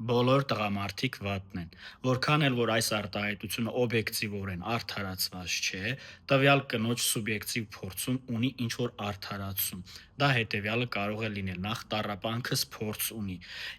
Բոլոր տղամարդիկ վատն են, որքան էլ որ այս արտահայտությունը օբյեկտիվորեն արդարացված չէ, տվյալ կնոջ սուբյեկտիվ փորձում ունի ինչ-որ արդարացում։ Դա հետևյալը կարող է լինել. նախ տառապանքս փորձ ունի,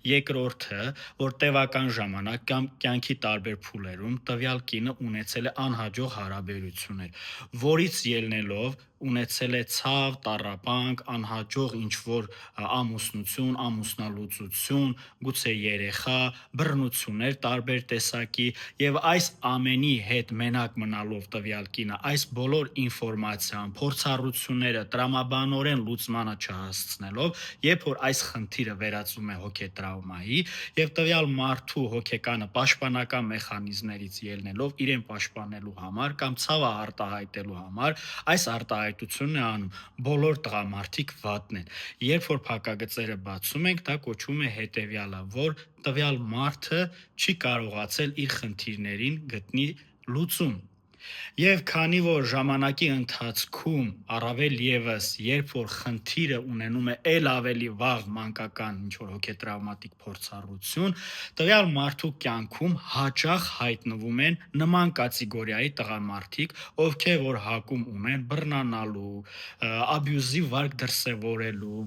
երկրորդը, որ տևական ժամանակ կամ կյանքի տարբեր փուլերում տվյալ կինը ունեցել է անհաջող հարաբերություններ, որից ելնելով ունեցել է ցավ, տառապանք, անհաջող ինչ-որ ամուսնություն, ամուսնալուծություն, գուցե երեխա, բռնություններ տարբեր տեսակի, եւ այս ամենի հետ մենակ մնալով տվյալ կինը այս բոլոր ինֆորմացիան, փորձառությունները տրամաբանորեն լուծմանը չհասցնելով, երբ որ այս խնդիրը վերածվում է հոգետրավմայի եւ տվյալ մարդու հոգեկանը պաշտպանական մեխանիզմներից ելնելով իրեն պաշտպանելու համար կամ ցավը արտահայտելու համար այս արտահայտությունն է անում, բոլոր տղամարդիկ վատն են։ Երբ որ փակագծերը բացում ենք, դա կոչվում է հետևյալը, որ տվյալ մարդը չի կարողացել իր խնդիրներին գտնի լուծում։ Եվ քանի որ ժամանակի ընթացքում առավել եւս երբ որ խնդիրը ունենում է ել ավելի վաղ մանկական ինչ-որ հոգետրավմատիկ փորձառություն, տվյալ մարդու կյանքում հաճախ հայտնվում են նման կատեգորիայի տղամարդիկ, ովքեր որ հակում ունեն բռնանալու, աբյուզիվ վարք դրսևորելու,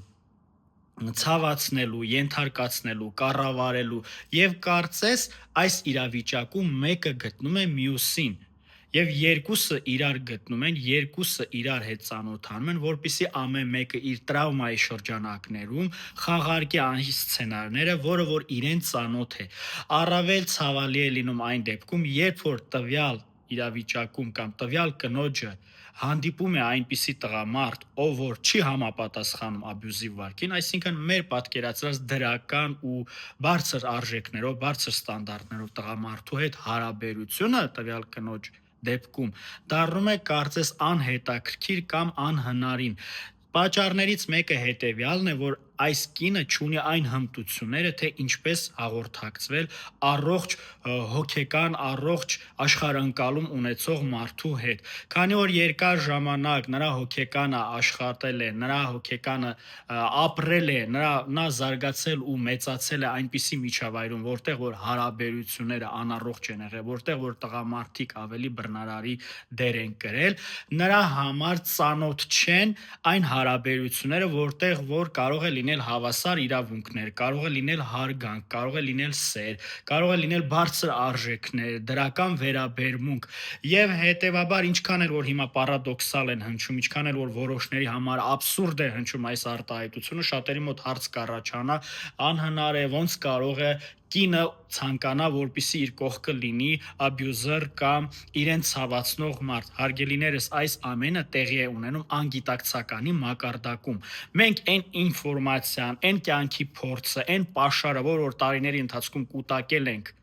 ցավացնելու, ենթարկացնելու, կառավարելու եւ կարծես այս իրավիճակում մեկը գտնում է մյուսին եւ երկուսը իրար գտնում են, երկուսը իրար հետ ծանոթանում են, որpիսի ամեն մեկը իր տրավմայի շրջանակներում խաղարկի այն սցենարները, որը որ իրեն ծանոթ է։ Առավել ցավալի է լինում այն դեպքում, երբ որ տվյալ իրավիճակում կամ տվյալ կնոջը հանդիպում է այնպիսի տղամարդ, ով որ չի համապատասխանում աբյուզիվ վարքին, այսինքն մեր պատկերացրած դրական ու բարձր արժեքներով, բարձր ստանդարտներով տղամարդու հետ հարաբերությունը տվյալ կնոջ դեպքում դառնում է կարծես անհետաքրքիր կամ անհնարին։ Պատճառներից մեկը հետևյալն է, որ այս կինը չունի այն հմտությունները, թե ինչպես հաղորդակցվել առողջ հոգեկան, առողջ աշխարհընկալում ունեցող մարդու հետ։ Քանի որ երկար ժամանակ նրա հոգեկանը աշխատել է, նրա հոգեկանը ապրել է, նա զարգացել ու մեծացել է այնպիսի միջավայրում, որտեղ որ հարաբերությունները անառողջ են եղել, որտեղ որ տղամարդիկ ավելի բռնարարի դեր են կրել, նրա համար ծանոթ չեն այն հարաբերությունները, որտեղ որ կարող է լինել հավասար իրավունքներ, կարող է լինել հարգանք, կարող է լինել սեր, կարող է լինել բարձր արժեքներ, դրական վերաբերմունք եւ հետեւաբար ինչքան էլ որ հիմա պարադոքսալ են հնչում, ինչքան էլ որ որոշների համար աբսուրդ է հնչում այս արտահայտությունը, շատերի մոտ հարց կառաջանա, անհնար է, ոնց կարող է կինը ցանկանա, որպիսի իր կողքը լինի աբյուզեր կամ իրեն ցավացնող մարդ։ Հարգելիներս, այս ամենը տեղի է ունենում անգիտակցականի մակարդակում։ Մենք այն ինֆորմացիան, այն կյանքի փորձը, այն պաշարը, որ տարիների ընթացքում կուտակել ենք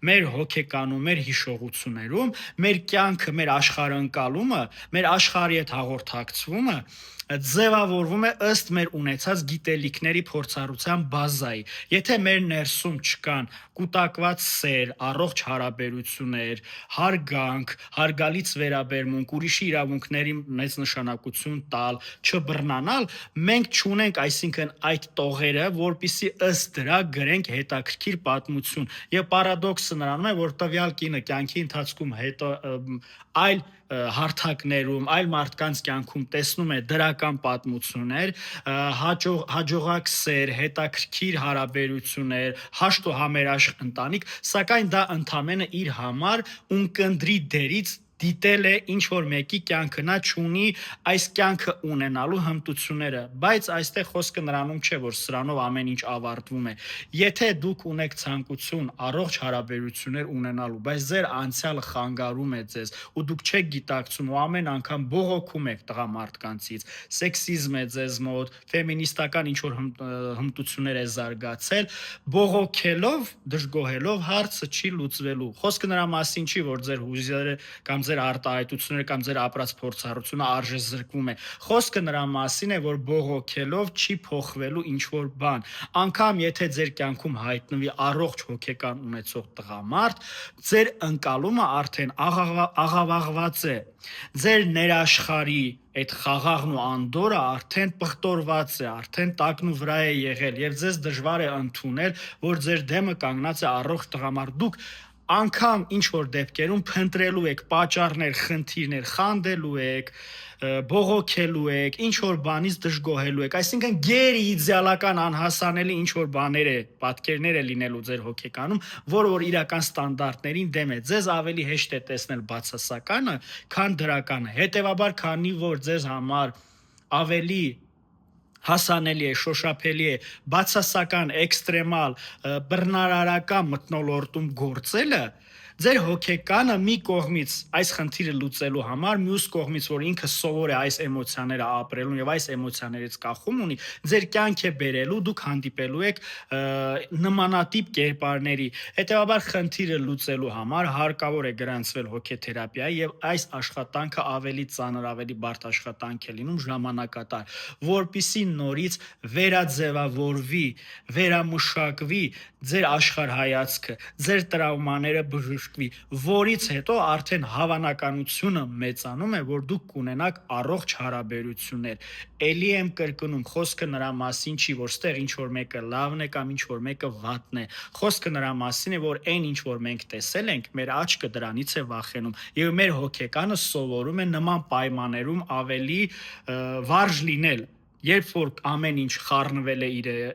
մեր հոգեկանում, մեր հիշողություններում, մեր կյանքը, մեր աշխարհընկալումը, մեր աշխարհի հետ հաղորդակցումը ձևավորվում է ըստ մեր ունեցած գիտելիքների փորձառության բազայի։ Եթե մեր ներսում չկան կուտակված սեր, առողջ հարաբերություններ, հարգանք, հարգալից վերաբերմունք, ուրիշի իրավունքների մեծ նշանակություն տալ, չբռնանալ, մենք չունենք, այսինքն այդ տողերը, որpիսի ըստ դրա գրենք հետաքրքիր պատմություն։ Եվ պարադոքսը նրանում է, որ տվյալ կինը կյանքի ընթացքում հետո այլ հարթակներում, այլ մարդկանց կյանքում տեսնում է դրական պատմություններ, հաջողակ սեր, հետաքրքիր հարաբերություններ, հաշտ ու համերաշխ ընտանիք, սակայն դա ընդամենը իր համար ունկնդրի դերից դիտել է ինչ որ մեկի կյանքը, նա չունի այս կյանքը ունենալու հմտությունները, բայց այստեղ խոսքը նրանում չէ, որ սրանով ամեն ինչ ավարտվում է։ Եթե դուք ունեք ցանկություն առողջ հարաբերություններ ունենալու, բայց ձեր անցյալը խանգարում է ձեզ ու դուք չեք գիտակցում ու ամեն անգամ բողոքում եք տղամարդկանցից, սեքսիզմ է ձեզ մոտ, ֆեմինիստական ինչ որ հմտություններ է զարգացել, բողոքելով, դժգոհելով հարցը չի լուծվելու։ Խոսքը նրա մասին չի, որ ձեր հույզերը կամ ձեր արտահայտությունները կամ ձեր ապրած փորձառությունը արժեզրկվում է։ Խոսքը նրա մասին է, որ բողոքելով չի փոխվելու ինչ-որ բան։ Անկամ եթե ձեր կյանքում հայտնվի առողջ հոգեկան ունեցող տղամարդ, ձեր ընկալումը արդեն աղավաղված է։ Ձեր ներաշխարի այդ խաղաղն ու անդորը արդեն պղտորված է, արդեն տակն ու վրա է եղել եւ ձեզ դժվար է ընդունել, որ ձեր դեմը կանգնած է առողջ տղամարդ։ Դուք անգամ ինչ որ դեպքերում փնտրելու եք պատճառներ, խնդիրներ, խանդելու եք, բողոքելու եք, ինչ որ բանից դժգոհելու եք, այսինքն գերիդեալական անհասանելի ինչ որ բաներ է, պատկերներ է լինելու ձեր հոգեկանում, որ իրական ստանդարտներին դեմ է։ Ձեզ ավելի հեշտ է տեսնել բացասականը, քան դրականը։ Հետևաբար, քանի որ ձեզ համար ավելի հասանելի է, շոշափելի է բացասական, էքստրեմալ, բռնարարական մթնոլորտում գործելը, ձեր հոգեկանը մի կողմից այս խնդիրը լուծելու համար, մյուս կողմից, որ ինքը սովոր է այս էմոցիաները ապրելուն եւ այս էմոցիաներից կախում ունի, ձեր կյանք է բերելու, դուք հանդիպելու եք նմանատիպ կերպարների։ Հետևաբար խնդիրը լուծելու համար հարկավոր է գրանցվել հոգեթերապիայի եւ այս աշխատանքը ավելի ծանր, ավելի բարդ աշխատանք է լինում, ժամանակատար, որպիսի նորից վերաձևավորվի, վերամշակվի ձեր աշխարհայացքը, ձեր տրավմաները բժշկվի, որից հետո արդեն հավանականությունը մեծանում է, որ դուք կունենաք առողջ հարաբերություններ։ Էլի եմ կրկնում, խոսքը նրա մասին չի, որ ստեղ ինչ որ մեկը լավն է կամ ինչ որ մեկը վատն է։ Խոսքը նրա մասին է, որ այն ինչ որ մենք տեսել ենք, մեր աչքը դրանից է վախենում եւ մեր հոգեկանը սովորում է նման պայմաններում ավելի վարժ լինել։ Երբ որ ամեն ինչ խառնվել է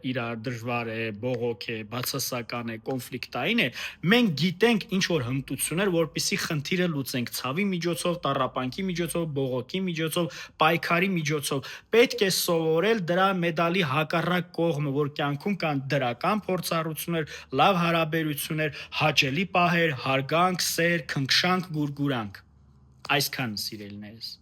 իրար, դժվար է, բողոք է, բացասական է, կոնֆլիկտային է, մենք գիտենք ինչ որ հմտություններ, որպիսի խնդիրը լուծենք ցավի միջոցով, տառապանքի միջոցով, բողոքի միջոցով, պայքարի միջոցով։ Պետք է սովորել դրա մեդալի հակառակ կողմը, որ կյանքում կան դրական փորձառություններ, լավ հարաբերություններ, հաճելի պահեր, հարգանք, սեր, քնքշանք, գուրգուրանք։ Այսքան, սիրելիներս։